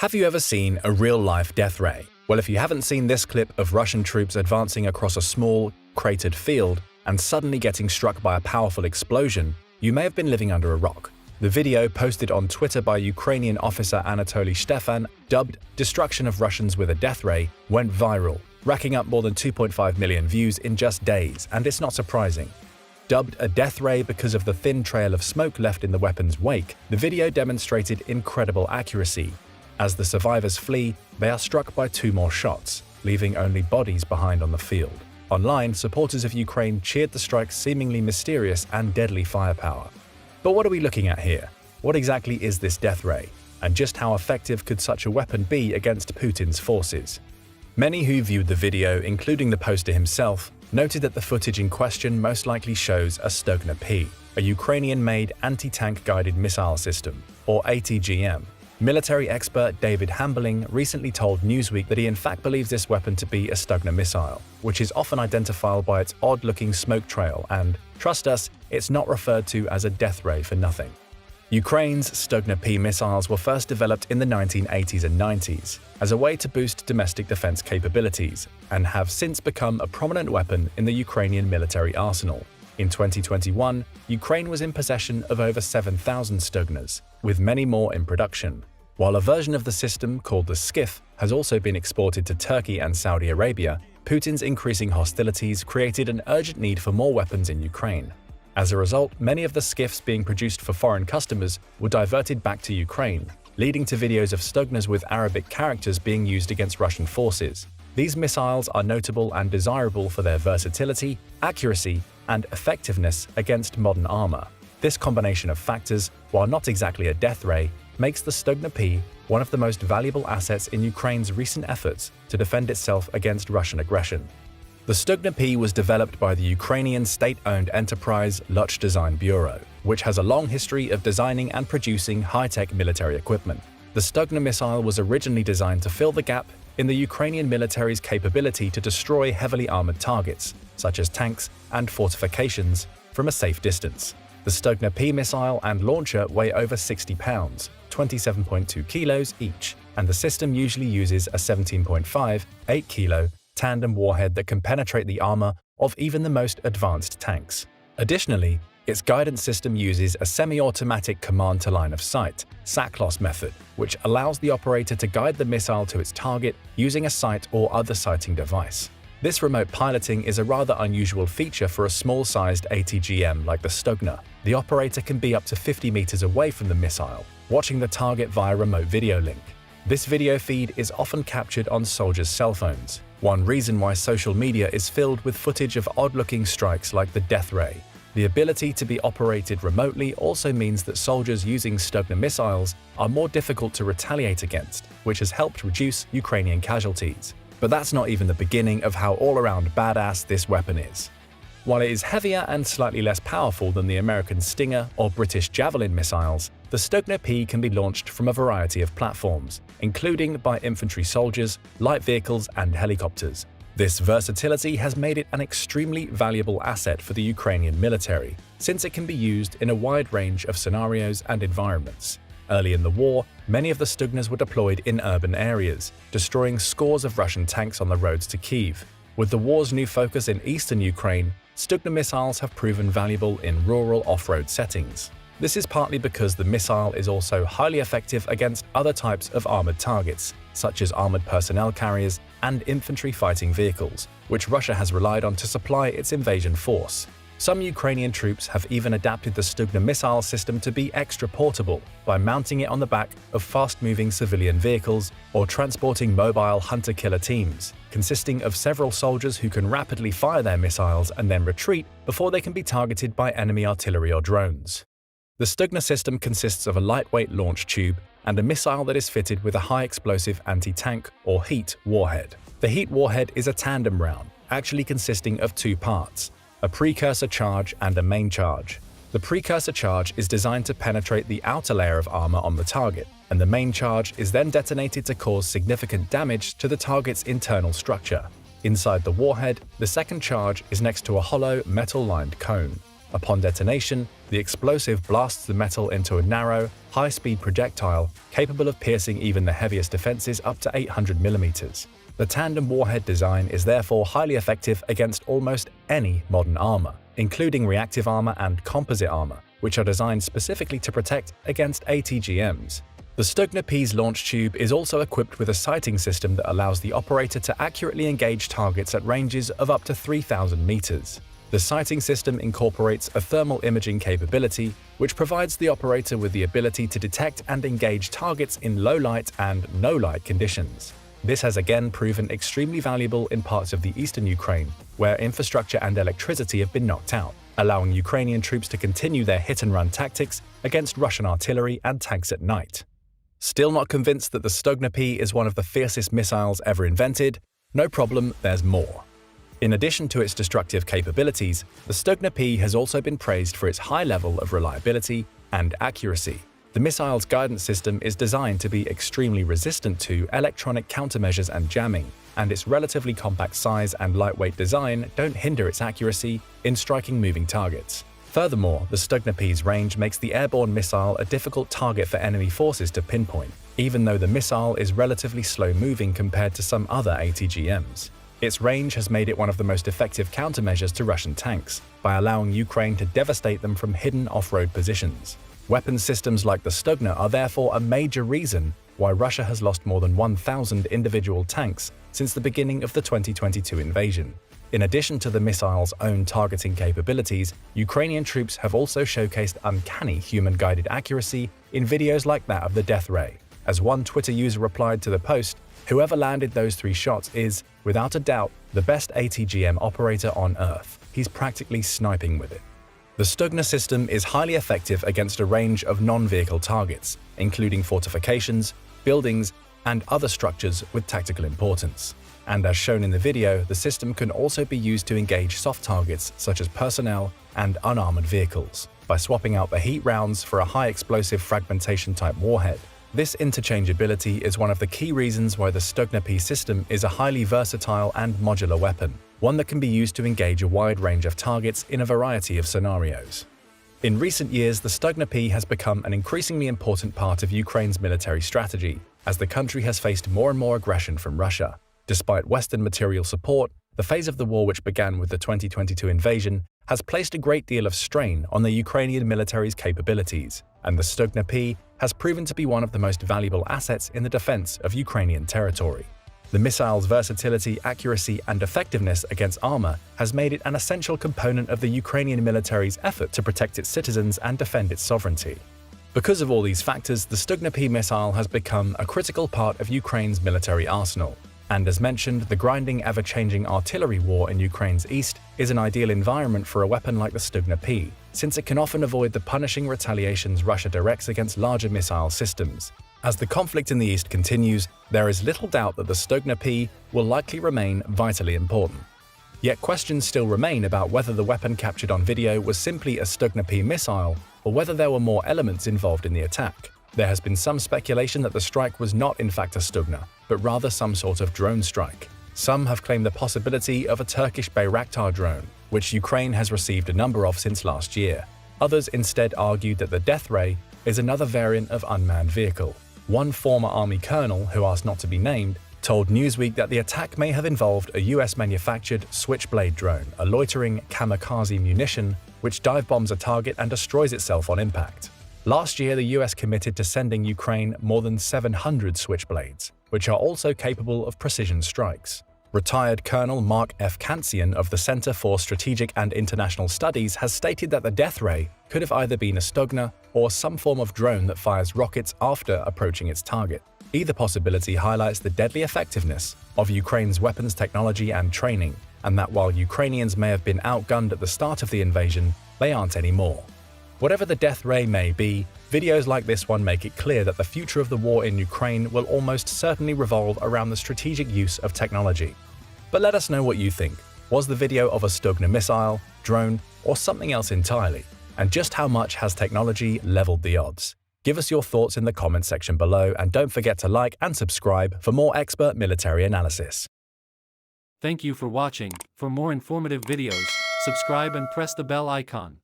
Have you ever seen a real-life death ray? Well, if you haven't seen this clip of Russian troops advancing across a small, cratered field and suddenly getting struck by a powerful explosion, you may have been living under a rock. The video, posted on Twitter by Ukrainian officer Anatoly Stefan, dubbed "Destruction of Russians with a Death Ray," went viral, racking up more than 2.5 million views in just days, and it's not surprising. Dubbed a death ray because of the thin trail of smoke left in the weapon's wake, the video demonstrated incredible accuracy. As the survivors flee, they are struck by 2 more shots, leaving only bodies behind on the field. Online, supporters of Ukraine cheered the strike's seemingly mysterious and deadly firepower. But what are we looking at here? What exactly is this death ray? And just how effective could such a weapon be against Putin's forces? Many who viewed the video, including the poster himself, noted that the footage in question most likely shows a Stugna P, a Ukrainian-made anti-tank guided missile system, or ATGM. Military expert David Hamberling recently told Newsweek that he in fact believes this weapon to be a Stugna missile, which is often identifiable by its odd-looking smoke trail and, trust us, it's not referred to as a death ray for nothing. Ukraine's Stugna P missiles were first developed in the 1980s and 90s as a way to boost domestic defense capabilities and have since become a prominent weapon in the Ukrainian military arsenal. In 2021, Ukraine was in possession of over 7,000 Stugnas, with many more in production. While a version of the system called the Skiff has also been exported to Turkey and Saudi Arabia, Putin's increasing hostilities created an urgent need for more weapons in Ukraine. As a result, many of the Skiffs being produced for foreign customers were diverted back to Ukraine, leading to videos of Stugnas with Arabic characters being used against Russian forces. These missiles are notable and desirable for their versatility, accuracy, and effectiveness against modern armor. This combination of factors, while not exactly a death ray, makes the Stugna P one of the most valuable assets in Ukraine's recent efforts to defend itself against Russian aggression. The Stugna P was developed by the Ukrainian state-owned enterprise Luch Design Bureau, which has a long history of designing and producing high-tech military equipment. The Stugna missile was originally designed to fill the gap in the Ukrainian military's capability to destroy heavily armored targets, such as tanks and fortifications, from a safe distance. The Stugna P missile and launcher weigh over 60 pounds, 27.2 kilos each, and the system usually uses a 17.5, 8 kilo tandem warhead that can penetrate the armor of even the most advanced tanks. Additionally, its guidance system uses a semi-automatic command-to-line-of-sight (SACLOS) method, which allows the operator to guide the missile to its target using a sight or other sighting device. This remote piloting is a rather unusual feature for a small-sized ATGM like the Stugna. The operator can be up to 50 meters away from the missile, watching the target via remote video link. This video feed is often captured on soldiers' cell phones. One reason why social media is filled with footage of odd-looking strikes like the death ray. The ability to be operated remotely also means that soldiers using Stugna missiles are more difficult to retaliate against, which has helped reduce Ukrainian casualties. But that's not even the beginning of how all-around badass this weapon is. While it is heavier and slightly less powerful than the American Stinger or British Javelin missiles, the Stugna P can be launched from a variety of platforms, including by infantry soldiers, light vehicles, and helicopters. This versatility has made it an extremely valuable asset for the Ukrainian military, since it can be used in a wide range of scenarios and environments. Early in the war, many of the Stugnas were deployed in urban areas, destroying scores of Russian tanks on the roads to Kyiv. With the war's new focus in eastern Ukraine, Stugna missiles have proven valuable in rural off-road settings. This is partly because the missile is also highly effective against other types of armored targets, such as armored personnel carriers and infantry fighting vehicles, which Russia has relied on to supply its invasion force. Some Ukrainian troops have even adapted the Stugna missile system to be extra portable by mounting it on the back of fast-moving civilian vehicles or transporting mobile hunter-killer teams, consisting of several soldiers who can rapidly fire their missiles and then retreat before they can be targeted by enemy artillery or drones. The Stugna system consists of a lightweight launch tube and a missile that is fitted with a high-explosive anti-tank or HEAT warhead. The HEAT warhead is a tandem round, actually consisting of 2 parts, a precursor charge and a main charge. The precursor charge is designed to penetrate the outer layer of armor on the target, and the main charge is then detonated to cause significant damage to the target's internal structure. Inside the warhead, the second charge is next to a hollow, metal-lined cone. Upon detonation, the explosive blasts the metal into a narrow, high-speed projectile capable of piercing even the heaviest defenses up to 800 millimeters. The tandem warhead design is therefore highly effective against almost any modern armor, including reactive armor and composite armor, which are designed specifically to protect against ATGMs. The Stugna P's launch tube is also equipped with a sighting system that allows the operator to accurately engage targets at ranges of up to 3,000 meters. The sighting system incorporates a thermal imaging capability, which provides the operator with the ability to detect and engage targets in low light and no light conditions. This has again proven extremely valuable in parts of the eastern Ukraine, where infrastructure and electricity have been knocked out, allowing Ukrainian troops to continue their hit-and-run tactics against Russian artillery and tanks at night. Still not convinced that the Stugna P is one of the fiercest missiles ever invented? No problem, there's more. In addition to its destructive capabilities, the Stugna P has also been praised for its high level of reliability and accuracy. The missile's guidance system is designed to be extremely resistant to electronic countermeasures and jamming, and its relatively compact size and lightweight design don't hinder its accuracy in striking moving targets. Furthermore, the Stugna P's range makes the airborne missile a difficult target for enemy forces to pinpoint, even though the missile is relatively slow-moving compared to some other ATGMs. Its range has made it one of the most effective countermeasures to Russian tanks, by allowing Ukraine to devastate them from hidden off-road positions. Weapon systems like the Stugna are therefore a major reason why Russia has lost more than 1,000 individual tanks since the beginning of the 2022 invasion. In addition to the missile's own targeting capabilities, Ukrainian troops have also showcased uncanny human-guided accuracy in videos like that of the death ray. As one Twitter user replied to the post, "Whoever landed those 3 shots is, without a doubt, the best ATGM operator on Earth. He's practically sniping with it." The Stugna system is highly effective against a range of non-vehicle targets, including fortifications, buildings, and other structures with tactical importance. And as shown in the video, the system can also be used to engage soft targets such as personnel and unarmored vehicles, by swapping out the heat rounds for a high-explosive fragmentation-type warhead. This interchangeability is one of the key reasons why the Stugna P system is a highly versatile and modular weapon, one that can be used to engage a wide range of targets in a variety of scenarios. In recent years, the Stugna P has become an increasingly important part of Ukraine's military strategy, as the country has faced more and more aggression from Russia. Despite Western material support, the phase of the war which began with the 2022 invasion has placed a great deal of strain on the Ukrainian military's capabilities, and the Stugna P has proven to be one of the most valuable assets in the defense of Ukrainian territory. The missile's versatility, accuracy, and effectiveness against armor has made it an essential component of the Ukrainian military's effort to protect its citizens and defend its sovereignty. Because of all these factors, the Stugna P missile has become a critical part of Ukraine's military arsenal. And as mentioned, the grinding, ever-changing artillery war in Ukraine's east is an ideal environment for a weapon like the Stugna P, since it can often avoid the punishing retaliations Russia directs against larger missile systems. As the conflict in the east continues, there is little doubt that the Stugna P will likely remain vitally important. Yet questions still remain about whether the weapon captured on video was simply a Stugna P missile, or whether there were more elements involved in the attack. There has been some speculation that the strike was not in fact a Stugna, but rather some sort of drone strike. Some have claimed the possibility of a Turkish Bayraktar drone, which Ukraine has received a number of since last year. Others instead argued that the death ray is another variant of unmanned vehicle. One former army colonel, who asked not to be named, told Newsweek that the attack may have involved a US-manufactured Switchblade drone, a loitering kamikaze munition which dive bombs a target and destroys itself on impact. Last year, the US committed to sending Ukraine more than 700 Switchblades, which are also capable of precision strikes. Retired Colonel Mark F. Kantsian of the Center for Strategic and International Studies has stated that the death ray could have either been a Stugna or some form of drone that fires rockets after approaching its target. Either possibility highlights the deadly effectiveness of Ukraine's weapons technology and training, and that while Ukrainians may have been outgunned at the start of the invasion, they aren't anymore. Whatever the death ray may be, videos like this one make it clear that the future of the war in Ukraine will almost certainly revolve around the strategic use of technology. But let us know what you think. Was the video of a Stugna missile, drone, or something else entirely? And just how much has technology leveled the odds? Give us your thoughts in the comments section below, and don't forget to like and subscribe for more expert military analysis. Thank you for watching. For more informative videos, subscribe and press the bell icon.